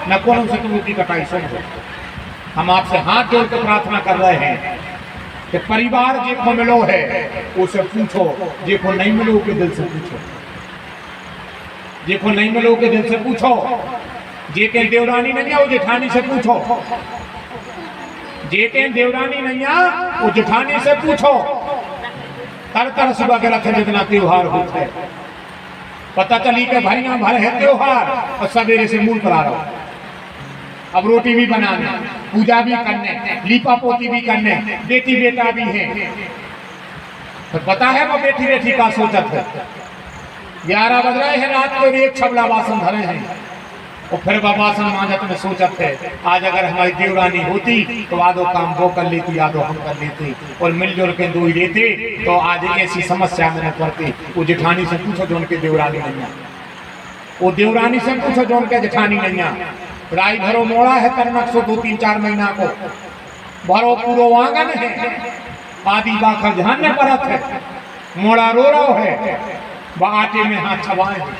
न कोनो से तुम की कटाई समझो। हम आपसे हाथ जोड़ के प्रार्थना कर रहे हैं कि परिवार जेको मिलो है उसे पूछो, जेको नहीं मिलो के दिल से पूछो, जेको नहीं मिलो के दिल से पूछो। जेके देवरानी नहीं आ वो जेठानी से पूछो, जेके देवरानी नहीं आ वो जेठानी से पूछो। तर सुबह के रखे जितना त्योहार होता है, पता चली के भरिया भर है त्योहार और सवेरे से मूल पर आ रहा। अब रोटी भी बनाने, पूजा भी करने, लीपा पोती भी करने, बेटी बेटा भी है। तो पता है वो बेटी बेटी का सोचत है। 11 बज रहे हैं रात को, एक छबला बासन धरे हैं और फिर वह बासन मांजत में सोचत है आज अगर हमारी देवरानी होती तो आधो काम वो कर लेती, आधो हम कर लेते और मिलजुल के दो ही लेते तो आज ऐसी समस्या में न पड़ती। वो जेठानी से पूछो जो उनके देवरानी नहीं आ, वो देवरानी से पूछो जो उनके जेठानी नहीं आ। राई भरो मोड़ा है तरनक सो 2-3-4 महीना को, भरो पूरो आंगन है, आदि बाखर ध्यान में परत है, मोड़ा रो रहा है, वह आटे में हाथ छबाए हैं,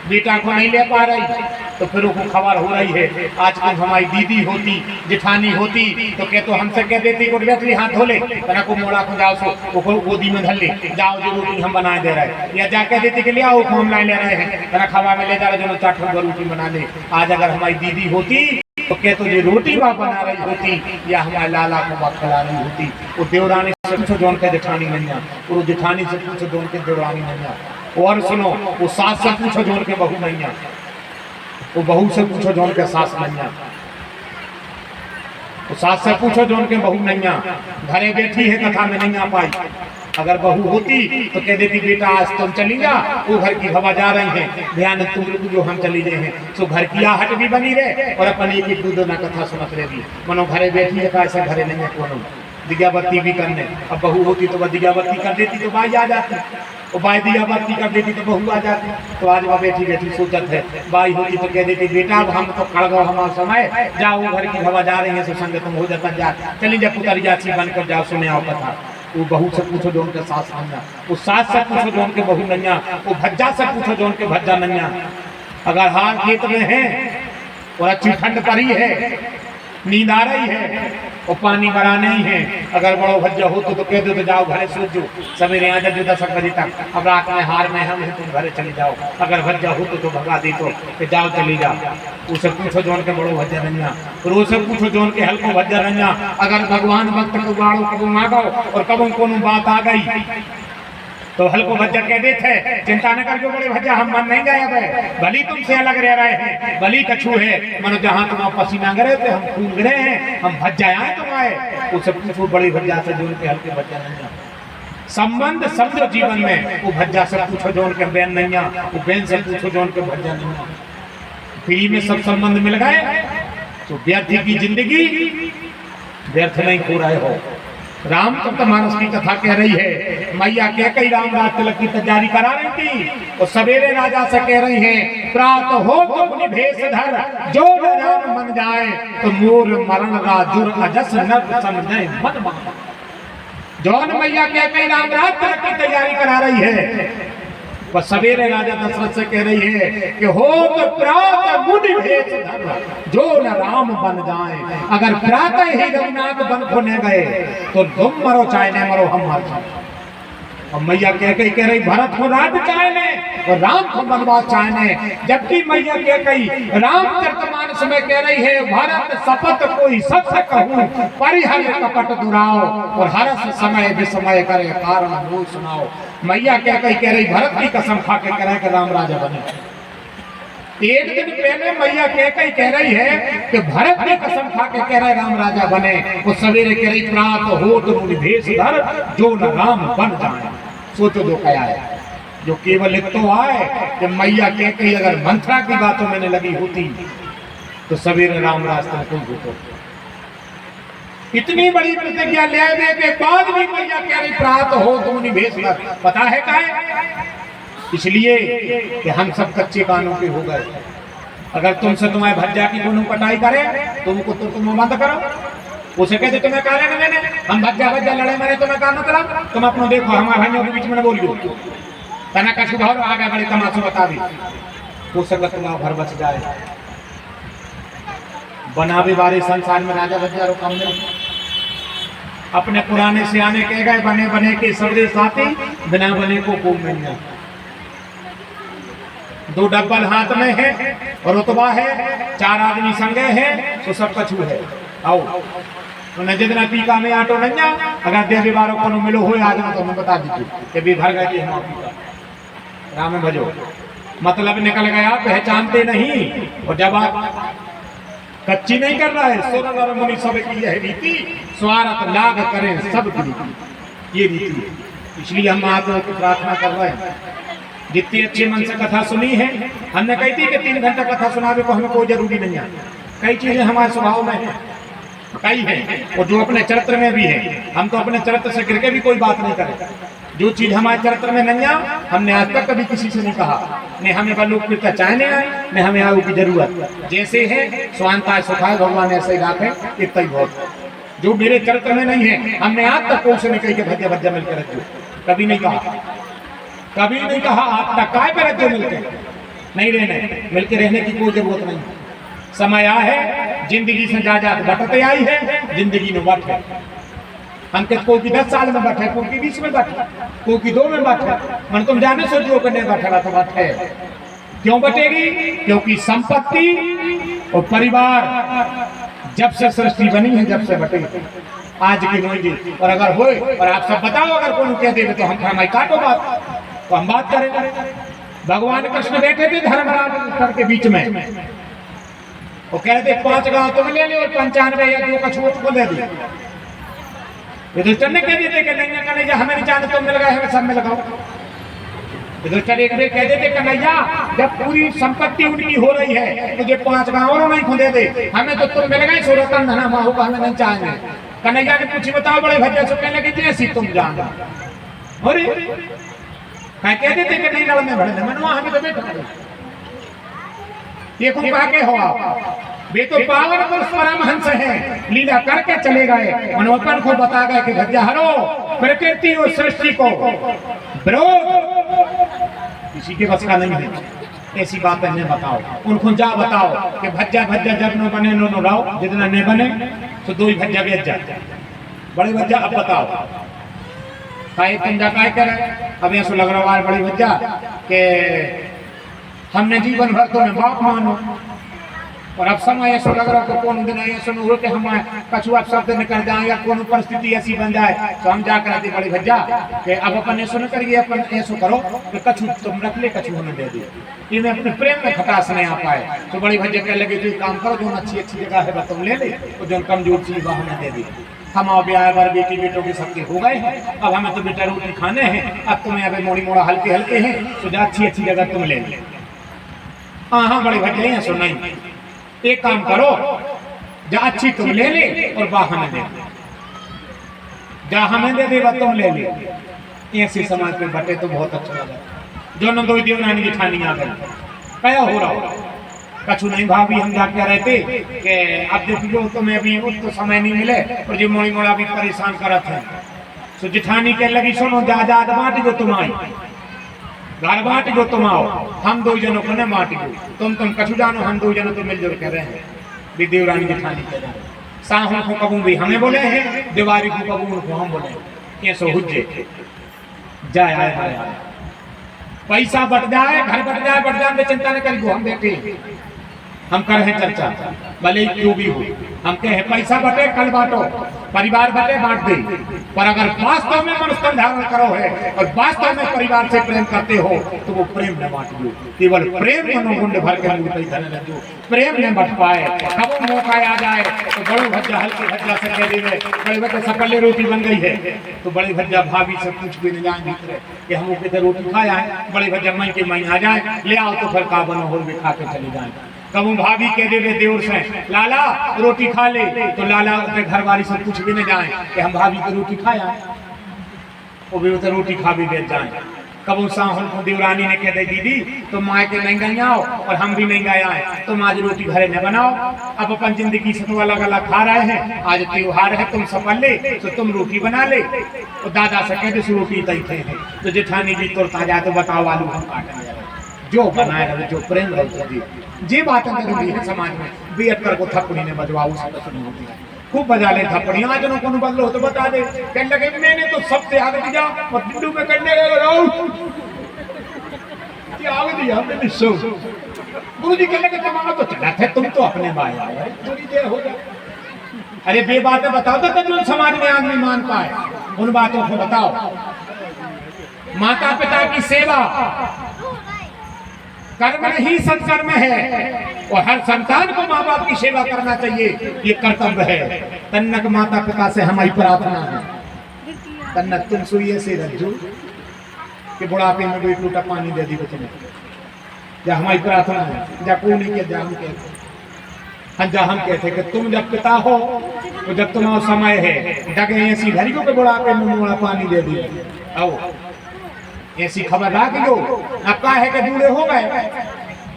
बेटा को नहीं ले पा रही तो फिर उसको खबर हो रही है। आज कल हमारी दीदी होती, जेठानी होती तो क्या तो हमसे कह देती को बैठली हाथ धो ले, तना को मोड़ा को जाओ सो वो गोदी में धर ले, जाओ जो रोटी हम बना दे रहे हैं, या जा कह देती कि ले आओ हम ला ले रहे हैं, तना खबा में ले जा रहे जो 4 ठो रोटी बना ले। आज अगर हमारी दीदी होती तो क्या तो ये रोटी बाप बना रही होती या हमारे लाला को बाप खिला रही होती। वो देवरानी से पूछो जो उनके जेठानी नहीं आ, वो जेठानी से पूछो जो उनके देवरानी नहीं आ। और सुनो वो सास से पूछो जो उनके बहू नहीं आ, वो बहू से पूछो जो उनके सास नहीं आ, वो सास से पूछो जो उनके बहू नहीं आ। घरे बैठी है कथा में नहीं आ पाई, अगर बहू होती तो कह देती बेटा आज तुम चली जा, वो घर की हवा जा रही है, ध्यान तुम जो हम चली गए हैं। तो घर की आहट भी बनी रहे और अपन एक एक दूध ना कथा सुनत रही। मनो घरे बैठी है ऐसा घरे नहीं है कोनो दिया बत्ती भी करने। अब बहू होती तो वह दिया बत्ती कर देती तो बाई आ जाती, और बाई दिया बत्ती कर देती तो बहू आ जाती। तो आज वह बैठी बैठी सोचत है, बाई होती तो कह देती बेटा अब हम तो खड़ गए हमारा समय, जाओ घर की हवा जा रही है सो संग तुम हो जाता जा, चली जा पुतरिया सी बनकर जाओ सुने आओ कथा। वो बहू से पूछो जो उनके सास नैया, वो सास से पूछो जो उनके बहू नैया, वो भज्जा से पूछो जो उनके भज्जा नैया। अगर हार खेत में है और अच्छी ठंड पड़ी है, नींद आ रही है और पानी भरा नहीं है, अगर बड़ो भज्जा हो तो कह दो तो जाओ घरे सो जो, सवेरे आ जाओ 10 बजे तक, अब रात में हार में हम है तुम घरे चली जाओ। अगर भज्जा हो तो भगा दी तो जाओ चली जाओ। उसे पूछो जो उनके बड़ो भज्जा नैया, और उसे पूछो जो उनके हल्को भज्जा नैया। अगर भगवान भक्त को गाड़ो कबू मांगो और कबू कोनो बात आ गई तो हल्को भज्जा कह देते चिंता न करके बड़े भज्जा हम मन नहीं गए भाई, भली तुमसे अलग रह रहे हैं, भली कछू है मनो जहाँ तुम पसीना गिरे थे हम खून गिरे हैं, हम भज्जा आए तुम आए। उसे पूछो बड़े भज्जा से जो उनके हल्के भज्जा नहीं संबंध समझो जीवन में, वो भज्जा से पूछो जो उनके बहन नहीं आ, वो बहन से पूछो जो उनके भज्जा नहीं आ। फ्री में सब संबंध मिल गए तो व्यर्थ की जिंदगी व्यर्थ नहीं खो रहे हो। रामचरितमानस की कथा कह रही है, मैया कह कई राम राज तिलक की तैयारी करा रही थी और सवेरे राजा से कह रही है प्रात हो तो अपनी भेष धर, जो न राम बन जाए तो मोर मरण राजुर अजस नर समझे मन मान। जौन मैया कह कई राम राज तिलक की तैयारी करा रही है, वह सवेरे राजा दशरथ से कह रही है कि हो तो प्रात मुनि भेष धर, जो न राम बन जाए। अगर प्रातः ही रघुनाथ बन खोने गए तो तुम मरो चाहे न मरो हम मर जाए। और मैया कह रही भरत को राज चाहने और राम को बनवास चाहने, जबकि मैया कह कही रामचरितमानस में कह रही है भरत शपथ कोई सत्य कहूं परिहर कपट दुराओ और हरस समय विस्मय करे कारण मूल सुनाओ। मैया कह रही भरत की कसम खा के कह रहे कि राम राजा बने। एक दिन पहले मैया कह रही है कि भरत की कसम खा के कह रहे राम राजा बने, वो सवेरे कह रही प्रात हो तो मुनि भेष धर, जो न राम बन जाए। सोचो दो क्या है जो केवल एक तो आए कि मैया कह कही अगर मंत्रा की बातों में लगी होती तो सवेरे राम रास्ता कोई होता। इतनी बड़ी प्रतिज्ञा लेने के बाद भी मैया कह रही प्रात हो तो मुनि भेष धर। पता है काहे? इसलिए कि हम सब कच्चे कानों के हो गए। अगर तुमसे तुम्हारे भज्जा की कोनो कटाई करे तुमको तो तुम बंद करो, उसे कहते तुम्हें काले न मैंने हम भज्जा लड़े मैंने तुम्हें कान करा, तुम अपनो देखो हमारे भाइयों के बीच में न बोलियो तना कछु भाव आगे बड़े तमाशे बता दी, हो सकता तुम्हारा घर बच जाए। बनावे बारे संसार में राजा बच्चा कम नहीं। अपने पुराने सियाने कह गए बने बने के सबरे साथी, बिना बने को नहीं। दो डब्बल हाथ में है और रुतबा है, चार आदमी संगे है तो सब कछु है। आओ तो न जितना पीका में आटो नंजा अगर देवी बारों को मिलो हो आज ना तो मैं बता दीजिए कि भी भर गए हम पीका राम भजो मतलब निकल गया, पहचानते नहीं। और जब आप कच्ची नहीं कर रहा है सोनर मुनि सब की यह रीति, स्वार्थ लाभ करें सब की ये रीति है। इसलिए हम महात्मा की प्रार्थना कर रहे हैं, जितनी अच्छे मन से कथा सुनी है। हमने कही थी कि 3 घंटा कथा सुनावे को हमें कोई जरूरी नहीं है। कई चीजें हमारे स्वभाव में है, कई है और जो अपने चरित्र में भी है। हम तो अपने चरित्र से गिर के भी कोई बात नहीं करें। जो चीज हमारे चरित्र में नहीं है हमने आज तक कभी किसी से नहीं कहा, नहीं हमें बलूक पीता चाहने आए, नहीं हमें आऊ की जरूरत। जैसे है स्वांता सुखाए भगवान ऐसे ही राखे, इतना ही बहुत। जो मेरे चरित्र में नहीं है हमने आज तक कोई से नहीं कही कि भज्जा भज्जा मिलकर रखो, कभी नहीं कहा, कभी नहीं कहा। आज तक काय पे रखो मिलकर नहीं रहने, मिलकर रहने की कोई जरूरत नहीं। समय आ है जिंदगी से जायदाद बटते आई है, जिंदगी में बट है। हम कहते कोई की 10 साल में बैठे, कोई की 20 में बैठे, कोई की 2 में बैठे। मन तुम जाने सोचो कि नहीं बैठेगा तो बैठे। क्यों बटेगी? क्योंकि संपत्ति और परिवार जब से सृष्टि बनी है जब से बटेगी आज की नोई। और अगर होए और आप सब बताओ अगर कोई कह देवे तो हम फरमाई काटो बात, तो हम बात करेंगे। भगवान कृष्ण बैठे थे धर्मराज के बीच में, वो कहते 5 गांव तुम ले लो और 95 या 2 कछुओं को दे दो। युधिष्ठिर ने कह देते कि नहीं कन्हैया हमें नहीं चाहते तुम मिल गए हमें सब में लगाओ। युधिष्ठिर एक बार कह देते कन्हैया जब पूरी संपत्ति उनकी हो रही है तो ये 5 गांव और नहीं खुदे दे, हमें तो तुम मिल गए सोरतन धना माहू का हमें नहीं चाहेंगे। कन्हैया ने पूछी बताओ बड़े भैया से कहने लगे जैसी तुम जाना। अरे कह देते कि नहीं लड़ने भड़ने मैंने वहां हमें तो बैठा ये कहा के हो आप वे तो पावन पुरुष परमहंस हैं, लीला करके चले गए। मनोपन को बता गए कि भज्जा हरो प्रकृति और सृष्टि को विरोध किसी के बस का नहीं है। ऐसी बात है बताओ उनको जा बताओ कि भज्जा भज्जा जब न बने नो रहो, जितना नहीं बने तो 2 ही भज्जा बेच जाते बड़े भज्जा। अब बताओ काय तुम जा काय करे? अब ऐसा लग रहा है बड़ी भज्जा के हमने जीवन भर तुम्हें बाप मानो और अब समय ऐसा लग रहा है कौन दिन ऐसा हो कि हम कछुआ शब्द निकल जाए या कौन परिस्थिति ऐसी बन जाए तो हम जाकर आते बड़ी भज्जा कि अब अपन ऐसा न करिए, अपन ऐसा करो कि कछु तुम रख ले कछु हमें दे दे। ये में अपने प्रेम में खटास नहीं आ पाए तो बड़ी भज्जा कह लगे जो काम करो जो अच्छी अच्छी जगह है तुम ले ले और जो कमजोर चीज वह हमें दे दी। हम अब ब्याह बार बेटी बेटों के सबके हो गए हैं, अब हमें तो बेटा रोटी खाने हैं, अब तुम्हें अभी मोड़ी मोड़ा हल्के हल्के हैं तो अच्छी अच्छी जगह तुम ले ले। हाँ बड़ी भज्जा है सो नहीं, एक काम करो जा अच्छी तुम ले ले और वाह हमें दे, जा हमें दे देगा तुम ले ले। ऐसे समाज में बटे तो बहुत अच्छा लगा। जो न 2 देवरानी की ठानी आ गई क्या हो रहा हो कछु नहीं भाभी हम जाके रहते कि अब देखियो तुम्हें अभी तो समय नहीं मिले और जो मोड़ी मोड़ा भी परेशान करत है तो जिठानी के लगी सुनो जायदाद बांट जो तुम आई घर बांट जो तुम आओ, हम 2 जनों को न बांट दो, तुम कछु जानो हम 2 जनों तो मिलजुल कर रहे हैं। देवरानी जेठानी कह रहे हैं साहू को कबू भी हमें बोले हैं, दिवारी को कबू को हम बोले। ये सो हुज्जे जाए आए पैसा बट जाए घर बट जाए में चिंता न करिए, हम देखे हम कर रहे चर्चा भले क्यों भी हो। हम कहे पैसा बटे कल बांटो, परिवार बटे बांट दे, पर अगर वास्तव में मनुष्य धारण करो है और वास्तव में परिवार से प्रेम करते हो तो वो प्रेम न बांट दो। केवल प्रेम मनोगुंड भर के मूर्ति धन दो, प्रेम न बट पाए। कब मौका आ जाए तो बड़े भज्जा हल्के भज्जा से कह देवे बड़े भज्जा सकले रोटी बन गई है तो बड़े भज्जा भाभी से पूछ भी न जाए भीतर कि हम किधर रोटी खाया है। बड़े भज्जा मई के मई आ जाए ले आओ तो फिर का बनो हो भी खा के चले जाए। कबू भाभी कह देवे देवर से लाला रोटी खा ले तो लाला अपने घर वाली से कुछ भी न जाए कि हम भाभी की रोटी खाया वो भी उधर रोटी खा भी बेच जाए। कबू साहुल को देवरानी ने कह दे दीदी तुम माँ के नहीं गई आओ और हम भी नहीं गए आए, तुम आज रोटी घरे न बनाओ, अब अपन जिंदगी से तो अलग अलग खा रहे हैं, आज त्योहार है तुम सफल ले तो तुम रोटी बना ले। तो दादा से कह दे रोटी तय थे तो जेठानी जी तुरंत आ जाए तो बताओ आलू हम काटेंगे जो बनाए रहे जो प्रेम रहे। ये बात जरूरी है समाज में। बेअत कर को थपड़ी ने बजवाऊ से नहीं होती है, खूब बजा ले थपड़ी। आज को बदलो तो बता दे, कहने लगे मैंने तो सबसे आगे दिया और बिंदु में करने आगे दिया मैंने सो। गुरु जी कहने लगे तुम्हारा तो चला थे, तुम तो अपने भाई आए थोड़ी देर हो जाए। अरे बे बातें बताओ तो जो समाज में आदमी मान पाए, उन बातों को बताओ। माता पिता की सेवा कर्म ही सत्कर्म है, और हर संतान को माँ बाप की सेवा करना चाहिए, ये कर्तव्य है। तन्नक माता पिता से हमारी प्रार्थना है, तन्नक तुम सुइए से रज्जू कि बुढ़ापे में कोई टूटा पानी दे दी बचने, या हमारी प्रार्थना है। जा कोई नहीं कहते, हम कहते हम कहते कि तुम जब पिता हो तो जब तुम्हारा समय है डगे ऐसी घरियों के बुढ़ापे में मुड़ा पानी दे दी, आओ ऐसी खबर ला लो। अब क्या है कि बूढ़े हो गए,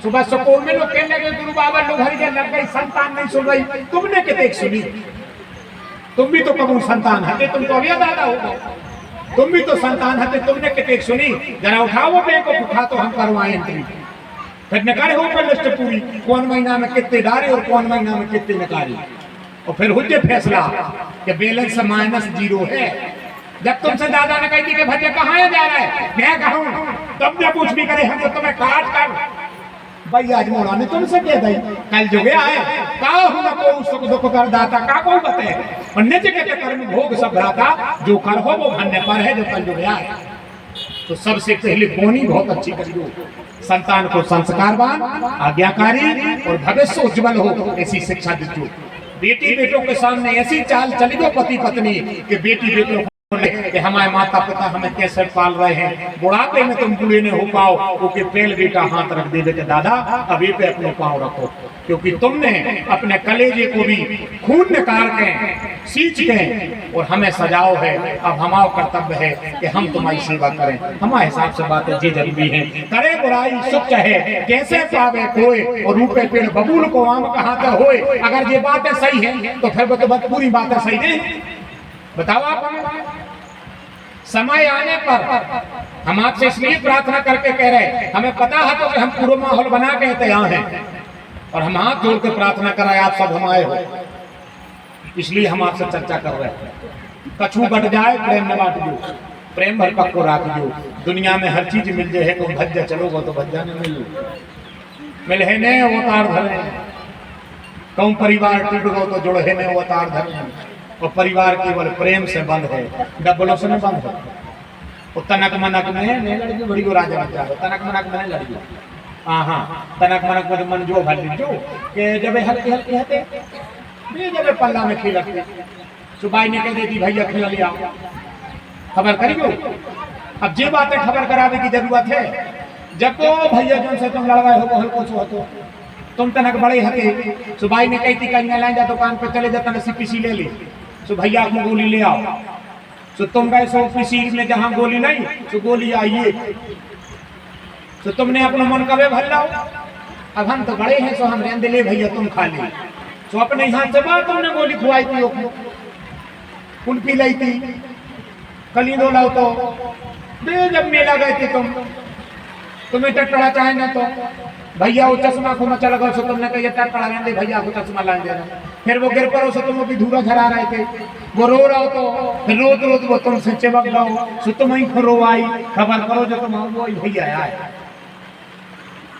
सुबह स्कूल में लोग कहने लगे गुरु बाबा लोग घर के लग गई, संतान नहीं सुन रही। तुमने कितने सुनी, तुम भी तो कबूल संतान हते, तुम तो अभी दादा हो गए, तुम भी तो संतान हते, तुमने कितने सुनी। जरा उठाओ वो बेग को उठा तो हम करवाए एंट्री, फिर निकाले हो पर लिस्ट पूरी, कौन महीना में कितने डाले और कौन महीना में कितने निकाले, और फिर हो जाए फैसला कि बैलेंस -0 है। जब तुमसे दादा ने कही थी कि भैया कहाँ जा रहा है, मैं कहूँ तब ने पूछ भी करे हम तो तुम्हें काट कर भाई आज मोड़ा ने तुमसे कह दी कल जो गया है का हुआ को सुख दुख कर दाता का को बते, और निज के कर्म भोग सब भ्राता, जो कर हो वो भन्ने पर है, जो कल जो गया है। तो सबसे पहले बोनी बहुत अच्छी करियो, संतान को संस्कारवान, आज्ञाकारी और भविष्य उज्जवल हो ऐसी शिक्षा दीजिए। बेटी बेटों के सामने ऐसी चाल चली दो पति पत्नी कि बेटी बेटों कि हमारे माता पिता हमें कैसे पाल रहे हैं, बुढ़ापे में तुम बूढ़े ने हो पाओ क्योंकि पहले बेटा हाथ रख दे बेटे दादा अभी पे अपने पाँव रखो, क्योंकि तुमने अपने कलेजे को भी खून निकाल के सींच के और हमें सजाओ है। अब हमारा कर्तव्य है कि हम तुम्हारी सेवा करें। हमारे हिसाब से बातें ये जरूरी है, करे बुराई सुख चाहे कैसे पावे कोई, और रूपे पेड़ बबूल को आम कहाँ तक होए। अगर ये बातें सही है तो फिर तो बस पूरी बातें सही नहीं, बताओ आप हमें। समय आने पर हम आपसे इसलिए प्रार्थना करके कह रहे हैं, हमें पता है तो कि हम पूरा माहौल बना के तैयार हैं, और हम हाथ जोड़ के प्रार्थना कराए आप सब हम आए हो, इसलिए हम आपसे चर्चा कर रहे हैं। कछू बट जाए प्रेम न बांट दो, प्रेम भर पक्को राख दो। दुनिया में हर चीज मिल जाए तो भज्जा चलोगे तो भज्जा न मिले ने अवतार धरे, कहूँ परिवार टूट गो तो जुड़े ने अवतार धरे, और परिवार केवल प्रेम से बंद है, डबलों से नहीं बंद है। वो तनक मनक में नहीं लड़की बड़ी को राजा बन जाए, तनक मनक में नहीं लड़की। हाँ तनक मनक में मन जो भर जो कि जब हल्के हल्के हते जब पल्ला में खेलते सुबाई ने कह देती भैया खेल लिया, खबर करियो। अब ये बातें खबर करावे की जरूरत है। जब तो भैया जो से तुम लड़वाए हो हल्को छो हो, तुम तनक बड़े हते, सुबाई ने कही थी कहीं लाइन जा दुकान पे चले जाता नसी पीसी ले ली, सो भैया को गोली ले आओ, सो तुम गए सो पीसी में जहाँ गोली नहीं सो गोली आइए, तो तुमने अपना मन कभी भर लाओ। अब हम तो बड़े हैं सो हम रहने ले भैया तुम खा ले, सो अपने हाथ से बात तुमने गोली खुआई थी, कुल्फी लाई थी, कली दो लाओ तो जब मेला गए थे तुम्हें टटड़ा चाहे ना तो भैया वो चश्मा को मचा लगा, सो तुमने कहा टटड़ा रहने दे भैया को चश्मा ला देना। फिर वो गिर पड़ो सो तुम अभी धूरा झरा रहे थे, वो रो रहा हो तो फिर रोज रोज वो तुमसे चिपक रहो, सो तुम ही खरो आई, खबर करो जो तुम वो भैया आए,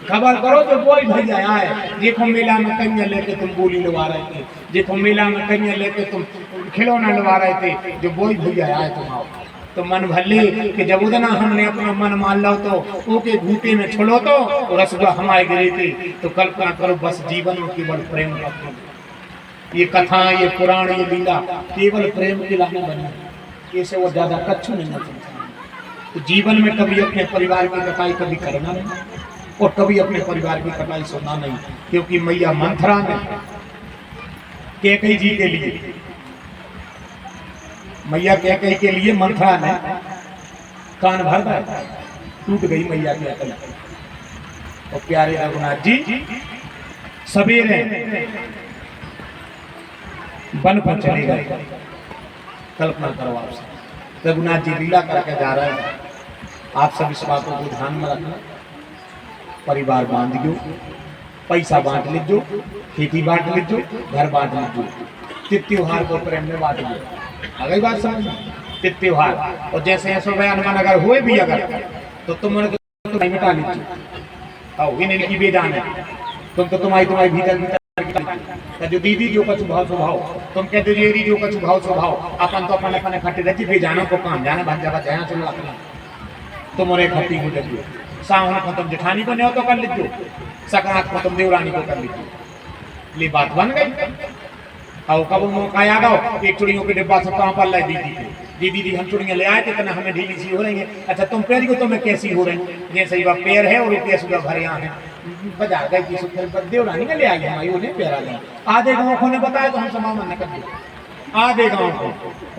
खबर करो जो वो भैया आए। देखो मेला में कन्या लेके तुम गोली लगा रहे थे, देखो मेला में कन्या लेके तुम खिलौना लगा रहे थे, जो वो भैया आए तुम आओ। तो मन भले कि जब उदना हमने अपना मन मान लो तो ओके घूटे में छोड़ो तो रसगुल्ला हमारे गिरे थे। तो कल्पना करो बस जीवन में केवल प्रेम का, ये कथा ये पुराण ये लीला केवल प्रेम के लाने बनी, ऐसे वो ज्यादा कच्छु नहीं होता। तो जीवन में कभी अपने परिवार की कटाई कभी करना नहीं, और कभी अपने परिवार की कटाई सुनना नहीं, क्योंकि मैया मंथरा ने कैकेयी जी के लिए, मैया कैकेयी के लिए मंथरा ने कान भर दिया, टूट गई मैया की अकल। और प्यारे रघुनाथ जी सवेरे वन पर चले गए। कल्पना करो आपसे रघुनाथ जी लीला करके जा रहे हैं, आप सब इस बातों को ध्यान में रखना, परिवार बांधियो, पैसा बांट लीजो, खेती बांट लीजो, घर बांट लीजो, तिथ त्योहार को प्रेम में बांट लीजिए। आ गई बात समझ? तिथ त्योहार और जैसे ऐसो बयान अगर हुए भी अगर तो तुम मिटा लीजिए, इन्हें की बेजान है, तुम तो तुम्हारी भीतर भीतर जो दीदी जो कछु भाव स्वभाव तुम कहते जेरी जो कछु भाव स्वभाव अपन तो अपन अपन खट्टे रहती बेजानों को काम जाना भंजा बजाया सुन रखना तुम और एक खट्टी हो जाती सावन को तुम जेठानी को न्यो तो कर लीजिए, संक्रांत को तुम देवरानी को कर लीजिए, ये बात बन गई। और कब मौका आ गया एक चुड़ियों के डिब्बा सब कहाँ पर लाई दीदी हम चुड़ियाँ ले आए थे तो हमें ढीली सी हो रही है। अच्छा तुम पैर को तुम्हें कैसी हो रही जैसे ही वह पैर है और रुपये सुबह भर यहाँ है बाजार गई थी सुखल देवरानी ने ले आई हमारी उन्हें पैरा लिया आधे गाँव ने बताया तो हम समावन न कर दिया आधे गाँव को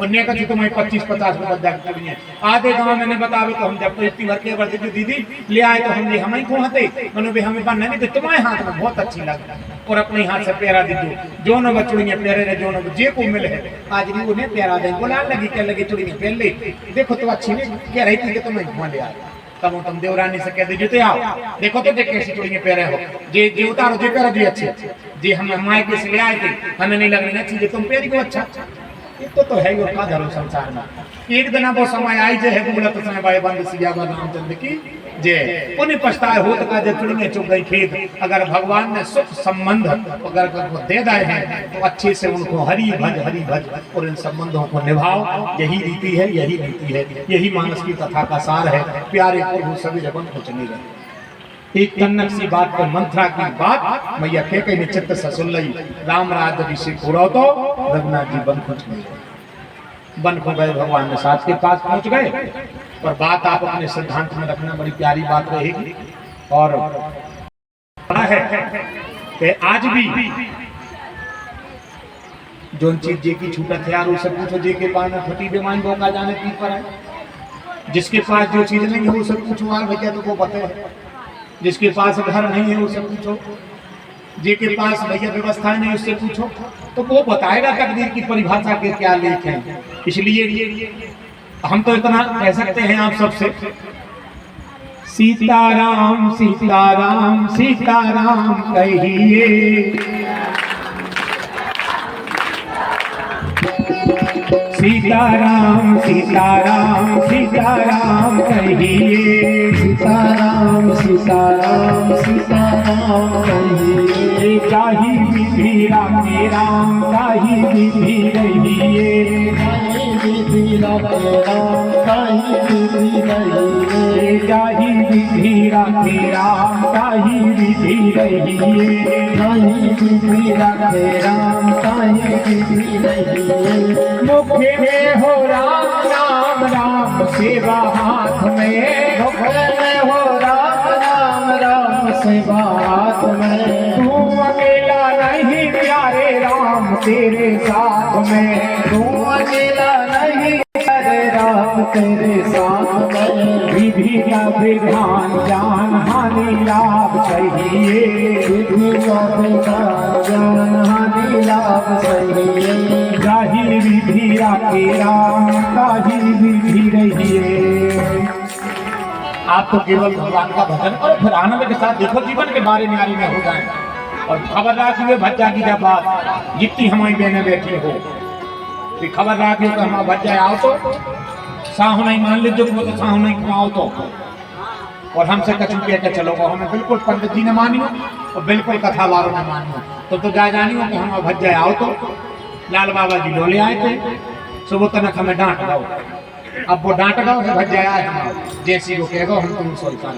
और ने कहा तुम्हें 25-50 में बद्दा चुड़ियाँ आधे गाँव मैंने बतावे तो हम जब तो इतनी भर के बढ़ते दीदी ले आए तो हमने हमें को हते मनो भी हमें बनना नहीं तो तुम्हारे हाथ में बहुत अच्छी लगी और अपने हाथ से प्यारा दीजिए जो न चुड़ियाँ प्यारे रहे जो न जे को मिले है आज भी उन्हें प्यारा दें बोला लगी क्या लगी चुड़ियाँ पहन ले देखो तो अच्छी नहीं कह रही थी कि तुम्हें घुमा ले आए तब तुम देवरानी से कह दीजिए आओ देखो तो देख कैसी चुड़ियाँ प्यारे हो जे उतारो जे प्यारा जी अच्छे जी हम मायके से ले आए थे हमें नहीं लग रही अच्छी जे तुम प्यारी को अच्छा तो है ही का धरो संसार में एक दिन वो समय आई जे है बोला तो समय बाय बंद सियावा रामचंद्र की जे उन्हें पछताए हो तो जब चुड़ियाँ चुग गई खेत अगर भगवान ने सुख संबंध अगर दे दिए हैं तो अच्छे से उनको हरि भज और इन संबंधों को निभाओ यही रीति है यही नीति है यही मानस की कथा का सार है प्यारे प्रभु सभी जगन को चले गए एक कन्नक सी बात पर मंत्रा की बात मैया कह के निश्चित से सुन ली राम राज अभिषेक हो रहा तो रघुनाथ जी बन खोज गए बन खो गए भगवान ने साथ के पास पहुंच गए और बात आप अपने सिद्धांत में रखना बड़ी प्यारी बात रहेगी और है कि आज भी जो चीज जे की छूटत है यार उससे पूछो जे के पास फटी बेमान बोका जाने पीठ पर है जिसके पास जो चीज नहीं है उससे पूछो यार भैया तो वो पता है जिसके पास घर नहीं है उससे पूछो जे के पास भैया व्यवस्था नहीं उससे पूछो तो वो बताएगा तकदीर की परिभाषा के क्या लेख हैं। इसलिए हम तो इतना कह सकते हैं आप सबसे सीताराम सीताराम सीताराम कहिए सीताराम सीताराम सीताराम कहिए सीताराम सीताराम सीताराम कहिए काही विधि रामे राम काही विधि रहिए काही विधि रामे राम काही विधि रहिए काही विधि रामे राम काही विधि रहिए काही विधि रामे राम काही विधि रहिए मुखे में हो राम राम राम सेवा हाथ में मुखे में हो राम राम राम सेवा हाथ में तू अकेला नहीं प्यारे राम तेरे साथ में तू अकेला नहीं प्यारे राम तेरे साथ में विधि का विधान जान हानि लाभ चाहिए विधि का विधान जान हानि लाभ चाहिए काही विधि राखे राम काही विधि रहिए। आप तो केवल भगवान का भजन और फिर आनंद के साथ देखो जीवन के बारे में आरी में हो जाए और खबर रखिए भज्जा की जब बात जितनी हमारी बहनें बैठी हो कि खबर रखिए तो हमारा भज्जा आओ तो साहु नहीं मान लीजिए तो साहु नहीं आओ तो और हमसे कछु कह के चलो हमें बिल्कुल पंडित जी ने मानियो और बिल्कुल कथा वालों ने मानियो तो जा जानियो कि हमारा भज्जा आओ तो लाल बाबा जी डोले आए थे सुबह तनक हमें डांट दो अब वो डांट दो भज जाया है जैसी वो कहेगा हम तुम सोचता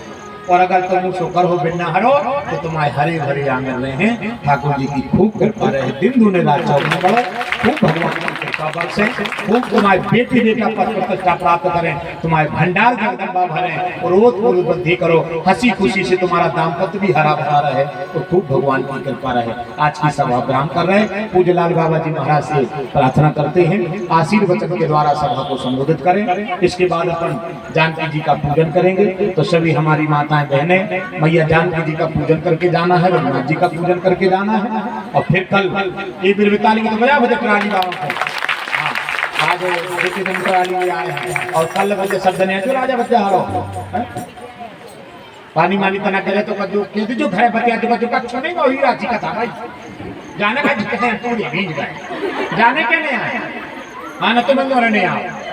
और अगर तुम उसको करो बिना हरो तो तुम्हारे हरे भरे आंगन रहे हैं ठाकुर जी की खूब कृपा रहे दिन दूने रात चौक बढ़ो खूब भगवान की कृपा बरसे खूब तुम्हारे बेटी बेटा पद प्रतिष्ठा प्राप्त करें तुम्हारे भंडार जगदम्बा भरें और रोज पूरी वृद्धि करो हंसी खुशी से तुम्हारा दाम्पत्य भी हरा भरा रहे और खूब भगवान की कृपा रहे। आज की सभा विराम कर रहे पूज्य लाल बाबा जी महाराज से प्रार्थना करते हैं आशीर्वचन के द्वारा सभा को संबोधित करें। इसके बाद अपन जानकी जी का पूजन करेंगे तो सभी हमारी माताएं बहनें मैया जानकी जी का पूजन करके जाना है रघुनाथ जी का पूजन करके जाना है और फिर कल एक बिरबिताली की तो बजा बजे कराली बाबा को आज कराली में आए हैं और कल बजे सब जने राजा बच्चा हारो पानी मानी तना करे तो जो कहते जो घर बतिया जो कच्चो नहीं वही राजी का था भाई जाने का कहते हैं तू ये भीज गए जाने के नहीं आए हाँ ना तो मन और नहीं आओ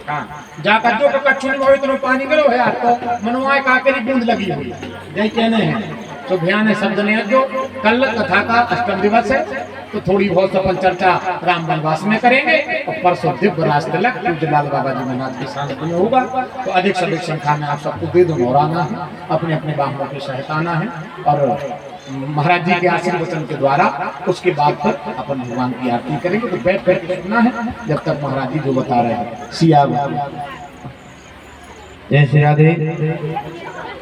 हाँ जाकर जो कच्चो नहीं वही तो पानी करो है आपको मनवाए काकरी बूंद लगी हुई यही कहने हैं तो ध्यान शब्द ने जो कल कथा का अष्टम दिवस है तो थोड़ी बहुत अपन चर्चा राम वनवास में करेंगे और परसों दिव्य राज तिलक पूज्यलाल बाबा जी महाराज के सानिध्य में होगा तो अधिक से अधिक संख्या में आप सबको वेद मोहराना है अपने अपने बाहों के सहताना है और महाराज जी के आशीर्वचन के द्वारा उसके बाद फिर अपन भगवान की आरती करेंगे तो बैठ बैठ करना है जब तक महाराज जी जो बता रहे हैं सिया जय श्री राधे।